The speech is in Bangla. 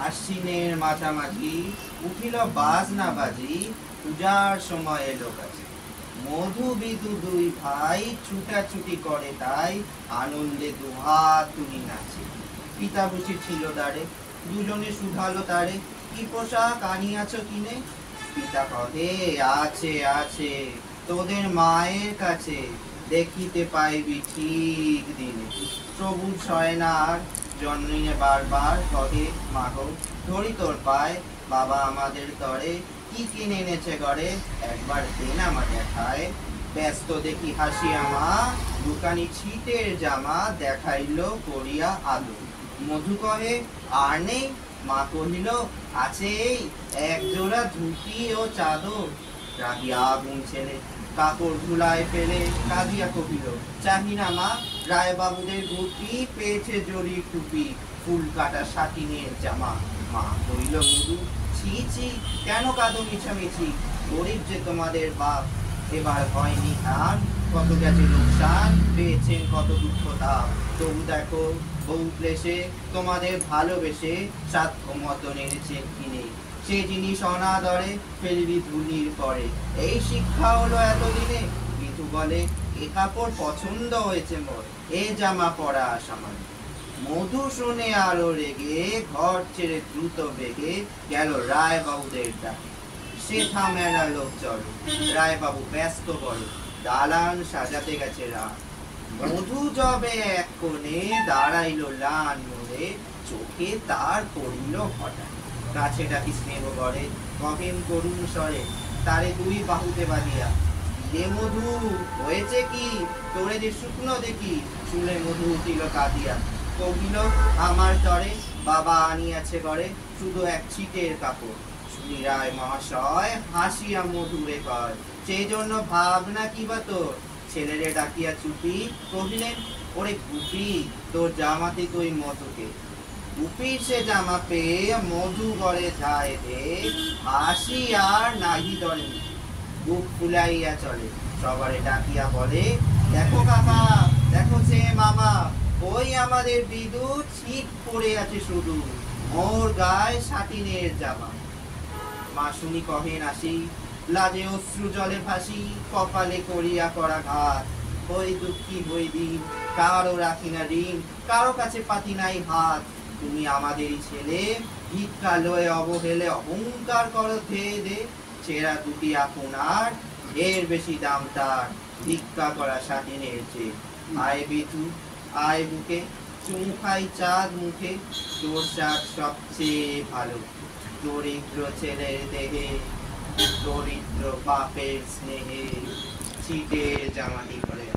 আশ্বিনের মাঝামাঝি উঠিল বাজনা বাজি, পূজার সময় এলো কাছে। মধু বিদু দুই ভাই ছুটাছুটি করে তাই, আনন্দে দুহাত তুলি নাচে। পিতা বুঝি ছিল দাঁড়ে, দুজনে শুধালো তারে, কি পোশাক আনিয়াছ কিনে? পিতা কহে, আছে আছে তোদের মায়ের কাছে, দেখিতে পাইবি ঠিক দিনে। সবুজ হয় না আর, জন্মিনে বারবার কহে মাগো ধরি তোর পায়, বাবা আমাদের তরে কি কিনে এনেছে ঘরে, একবার দেন আমার দেখায়। ব্যস্ত দেখি হাসিয়া মা, দোকানি ছিটের জামা দেখাইল করিয়া আলো। মধু কহে আর নেই? মা কহিল আছে এই এক জোড়া ধুতি ও চাদর। রাগিয়া আগুন ছেলে কাপড় ধুলায় ফেলে কাঁদিয়া কহিল, চাহিনা মা রায় বাবুদের ধুতি, পেয়েছে জরি টুপি, ফুল কাটা সাটিনের জামা। মা কহিল মধু ছি ছি, কেন কাঁদো মিছামিছি, গরিব যে তোমাদের বাপ, এবার হয়নি ধান, কত গেছে লোকসান, পেয়েছেন কত দুঃখ তাপ। তবু দেখো বহু ক্লেশে তোমাদের ভালোবেসে সাধ্য মতন এনেছে কিনে, সে জিনিস অনাদরে ফেলবি ধুলির পরে। এই শিক্ষা হলো এতদিনে। বিধু বলে এ কাপড় পছন্দ হয়েছে মোর, এ জামা পরা সামান্য। মধু শুনে আরো রেগে ঘর ছেড়ে দ্রুত বেগে গেল রায় বাবুদের ডাকে। সে থামেনা লোক চলে, রায় বাবু ব্যস্ত বড়, দালান সাজাতে গেছে রাত। মধু যবে এক কোণে দাঁড়াইল লান মোড়ে, চোখে তার পড়িল হঠাৎ। কাছে ডাকি স্নেহ করে কহেন করুণ স্বরে, তারে দুই বাহুতে বাঁধিয়া, এ মধু হয়েছে কি তোরে যে শুকনো দেখি। চুলে মধু উঠিল কাঁদিয়া, কহিল আমার তরে বাবা আনিয়াছে ঘরে শুধু এক ছিটের কাপড়। শুনি রায় মহাশয় হাসিয়া মধুরে কয়, সেই জন্য ভাবনা কি বা তোর? ছেলেরে ডাকিয়া চুপি কহিলেন, ওরে গুপি তোর জামাতে তুই মধুকে। গুপির সে জামা পেয়ে মধু ঘরে যায় রে, হাসি আর নাহি দরে, বুক ফুলাইয়া চলে। সবারে ডাকিয়া বলে, দেখো কাকা দেখো সে মামা, ওই আমাদের বিদু ঠিক পড়ে আছে শুধু, মোর গায়ে সাটিনের জামা। মা শুনি কহেন আসি, লাজে অশ্রু জলে ভাসি, কপালে করিয়া করা ঘাত। ওই দুঃখী হই দিন, কারো রাখি না ঋণ, কারো কাছে পাতি নাই হাত। তুমি আমাদেরই ছেলে, ভিক্ষা লয়ে অবহেলে অহংকার করো ধেয়ে দে। ছেঁড়া দুটি আপনার, এর বেশি দাম তার, ভিক্ষা করা সাটিনের চেয়ে। আয় বিধু আয় বুকে, চুমু খাই চাঁদ মুখে, তোর চাঁদ সবচেয়ে ভালো। দরিদ্র ছেলের দেহে দরিদ্র বাপের স্নেহে, ছিটের জামাটি করে।